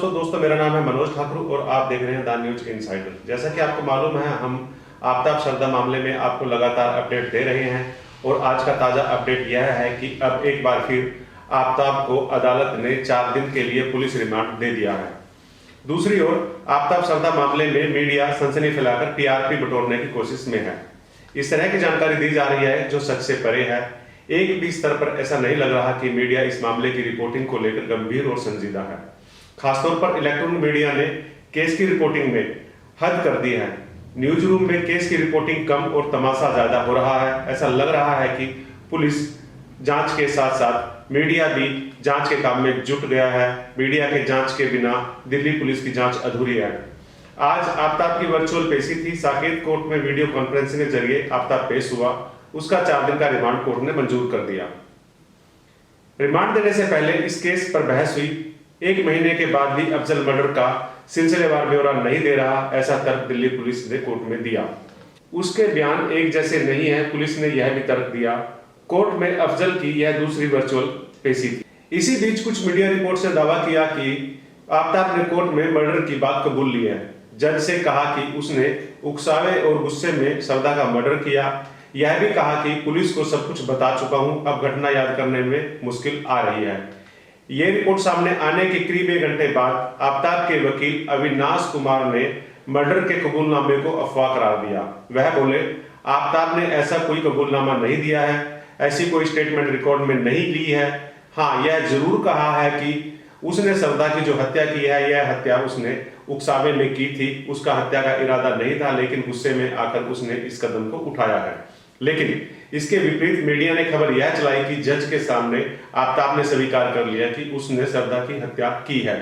दोस्तों मेरा नाम है मनोज ठाकुर और आप देख रहे हैं द न्यूज इनसाइडर। जैसा कि आपको मालूम है, हम आफताब शरदा मामले में आपको लगातार अपडेट दे रहे हैं और आज का ताजा अपडेट यह है कि अब एक बार फिर आफताब को अदालत ने 4 दिन के लिए पुलिस रिमांड दे दिया है। दूसरी ओर आफताब शरदा मामले में मीडिया सनसनी फैलाकर टीआरपी बटोरने की कोशिश में है। इस तरह की जानकारी दी जा रही है जो सच से परे है। एक भी स्तर पर ऐसा नहीं लग रहा कि मीडिया इस मामले की रिपोर्टिंग को लेकर गंभीर और संजीदा है। खासतौर पर इलेक्ट्रॉनिक मीडिया ने केस की रिपोर्टिंग में हद कर दी है। न्यूज रूम में केस की रिपोर्टिंग कम और तमाशा ज्यादा हो रहा है। ऐसा लग रहा है कि पुलिस जांच के साथ साथ मीडिया भी जांच के काम में जुट गया है। मीडिया के जांच के बिना दिल्ली पुलिस की जांच अधूरी है। आज आफताब की वर्चुअल पेशी थी। साकेत कोर्ट में वीडियो कॉन्फ्रेंसिंग के जरिए आफताब पेश हुआ। उसका 4 दिन का रिमांड कोर्ट ने मंजूर कर दिया। रिमांड देने से पहले इस केस पर बहस हुई। 1 महीने के बाद भी अफजल मर्डर का सिलसिलेवार ब्यौरा नहीं दे रहा, ऐसा तर्क दिल्ली पुलिस ने कोर्ट में दिया। उसके बयान एक जैसे नहीं है। पुलिस ने यह भी तर्क दिया। कोर्ट में अफजल की यह दूसरी वर्चुअल पेशी थी। इसी बीच कुछ मीडिया रिपोर्ट ने दावा किया कि आफताब ने कोर्ट में मर्डर की बात कबूल ली है। जज से कहा कि उसने उकसावे और गुस्से में शरदा का मर्डर किया। यह भी कहा कि पुलिस को सब कुछ बता चुका हूं, अब घटना याद करने में मुश्किल आ रही है। यह रिपोर्ट सामने आने के करीब 1 घंटे बाद आफताब के वकील अविनाश कुमार ने मर्डर के कबूलनामे को अफवाह करार दिया। वह बोले, आफताब ने ऐसा कोई कबूलनामा नहीं दिया है, ऐसी कोई स्टेटमेंट रिकॉर्ड में नहीं ली है। हाँ, यह जरूर कहा है कि उसने शरदा की जो हत्या की है, यह हत्या उसने उकसावे में की थी। उसका हत्या का इरादा नहीं था, लेकिन गुस्से में आकर उसने इस कदम को उठाया है। लेकिन इसके विपरीत मीडिया ने खबर यह चलाई कि जज के सामने आफताब ने स्वीकार कर लिया कि उसने शरदा की हत्या की है।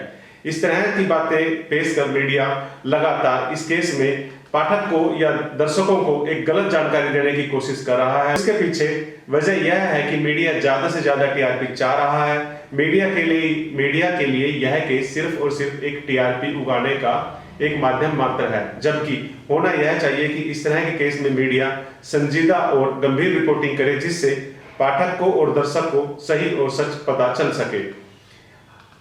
इस तरह की बातें पेश कर मीडिया लगातार इस केस में पाठक को या दर्शकों को एक गलत जानकारी देने की कोशिश कर रहा है। इसके पीछे वजह यह है कि मीडिया ज्यादा से ज्यादा टीआरपी चाह रहा है। मीडिया के लिए यह केस सिर्फ और सिर्फ एक टीआरपी उगाने का एक माध्यम मात्र है, जबकि होना यह चाहिए कि इस तरह के केस में मीडिया संजीदा और गंभीर रिपोर्टिंग करे, जिससे पाठक को और दर्शक को सही और सच पता चल सके।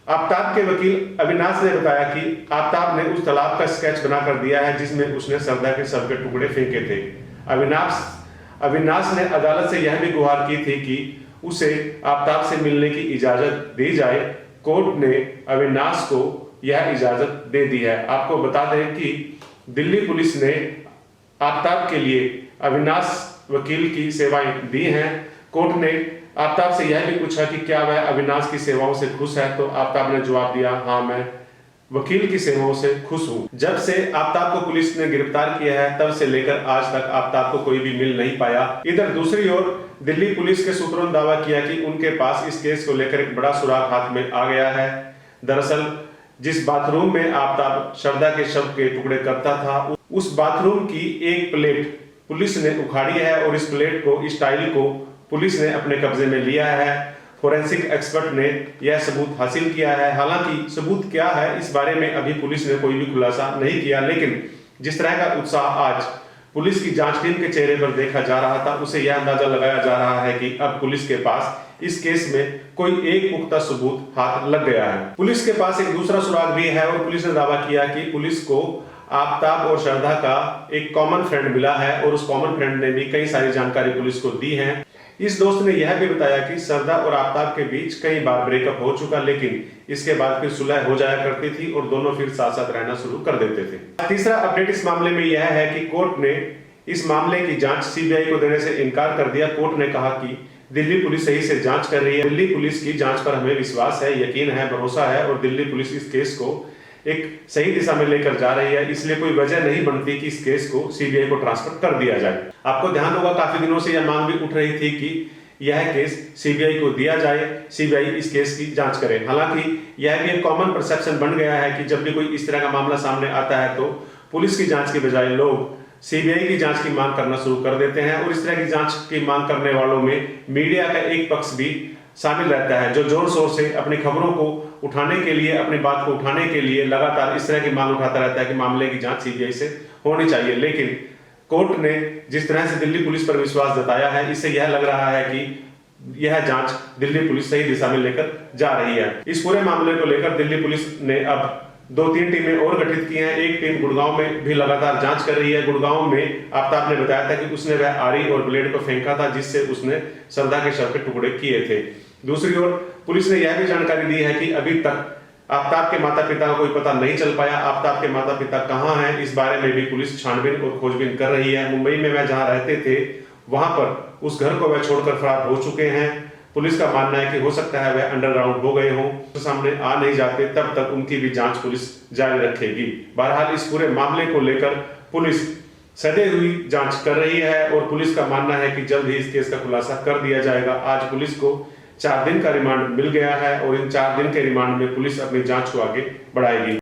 आफताब के वकील अविनाश ने बताया कि आफताब ने उस तालाब का स्केच बनाकर दिया है जिसमें उसने शरदा के शव के टुकड़े फेंके थे। अविनाश ने अदालत से यह भी गुहार की थी कि उसे आफताब से मिलने की इजाजत दी जाए। कोर्ट ने अविनाश को यह इजाजत दे दी है। आपको बता दें कि दिल्ली पुलिस ने आफताब के लिए अविनाश वकील की सेवाएं दी हैं। कोर्ट ने आफताब से यह भी पूछा कि क्या वह अविनाश की सेवाओं से खुश है, तो आफताब ने जवाब दिया, हाँ, मैं वकील की सेवाओं से खुश हूं। जब से आफताब को पुलिस ने गिरफ्तार किया है, तब से लेकर आज तक आफताब को कोई भी मिल नहीं पाया। इधर दूसरी ओर दिल्ली पुलिस के सूत्रों ने दावा किया कि उनके पास इस केस को लेकर एक बड़ा सुराग हाथ में आ गया है। दरअसल जिस बाथरूम में आफताब शरदा के शव के टुकड़े करता था, उस बाथरूम की एक प्लेट पुलिस ने उखाड़ी है और इस प्लेट को, इस टाइल को पुलिस ने अपने कब्जे में लिया है। फोरेंसिक एक्सपर्ट ने यह सबूत हासिल किया है। हालांकि सबूत क्या है, इस बारे में अभी पुलिस ने कोई भी खुलासा नहीं किया, लेकिन जिस तरह का उत्साह आज पुलिस की जांच टीम के चेहरे पर देखा जा रहा था, उसे यह अंदाजा लगाया जा रहा है कि अब पुलिस के पास इस केस में कोई एक पुख्ता सबूत हाथ लग गया है। पुलिस के पास एक दूसरा सुराग भी है और पुलिस ने दावा किया कि पुलिस को आफताब और शरदा का एक कॉमन फ्रेंड मिला है और उस कॉमन फ्रेंड ने भी कई सारी जानकारी पुलिस को दी है। इस दोस्त ने यह भी बताया कि शरदा और आफताब के बीच कई बार ब्रेकअप हो चुका, लेकिन इसके बाद फिर सुलह हो जाया करती थी और दोनों फिर साथ साथ रहना शुरू कर देते थे। तीसरा अपडेट इस मामले में यह है कि कोर्ट ने इस मामले की जांच सीबीआई को देने से इनकार कर दिया। कोर्ट ने कहा कि दिल्ली पुलिस सही से जांच कर रही है। दिल्ली पुलिस की जांच पर हमें विश्वास है, यकीन है, भरोसा है और दिल्ली पुलिस इस केस को एक सही दिशा में लेकर जा रही है। इसलिए कोई वजह नहीं बनती कि इस केस को सीबीआई को ट्रांसफर कर दिया जाए। आपको ध्यान होगा, काफी दिनों से यह मांग भी उठ रही थी कि यह केस सीबीआई को दिया जाए, सीबीआई इस केस की जांच करे। हालांकि यह भी एक कॉमन परसेप्शन बन गया है कि जब भी कोई इस तरह का मामला सामने आता है तो पुलिस की जांच की बजाय लोग सीबीआई की जांच की मांग करना शुरू कर देते हैं और इस तरह की जांच की मांग करने वालों में मीडिया का एक पक्ष भी शामिल रहता है, जो जोर शोर से अपनी खबरों को उठाने के लिए, अपनी बात को उठाने के लिए लगातार इस तरह की मांग उठाता रहता है कि मामले की जांच सीबीआई से होनी चाहिए। लेकिन कोर्ट ने जिस तरह से दिल्ली पुलिस पर विश्वास जताया है, इससे यह लग रहा है कि यह जांच दिल्ली पुलिस सही दिशा में लेकर जा रही है। इस पूरे मामले को लेकर दिल्ली पुलिस ने अब 2-3 टीमें और गठित की हैं। एक टीम गुड़गांव में भी लगातार जांच कर रही है। गुड़गांव में आफ्ताब ने बताया था कि उसने वह आरी और ब्लेड को फेंका था जिससे उसने श्रद्धा के शव के टुकड़े किए थे। दूसरी ओर पुलिस ने यह भी जानकारी दी है कि अभी तक आफ्ताब के माता पिता का कोई पता नहीं चल पाया। आफ्ताब के माता पिता कहां हैं, इस बारे में भी पुलिस छानबीन और खोजबीन कर रही है। मुंबई में वह जहां रहते थे वहां पर उस घर को वह छोड़कर फरार हो चुके हैं। पुलिस का मानना है कि हो सकता है वह अंडरग्राउंड हो गए हों, तो सामने आ नहीं जाते तब तक उनकी भी जांच पुलिस जारी रखेगी। बहरहाल इस पूरे मामले को लेकर पुलिस सदै हुई जांच कर रही है और पुलिस का मानना है कि जल्द ही इस केस का खुलासा कर दिया जाएगा। आज पुलिस को 4 दिन का रिमांड मिल गया है और इन 4 दिन के रिमांड में पुलिस अपनी जांच को आगे बढ़ाएगी।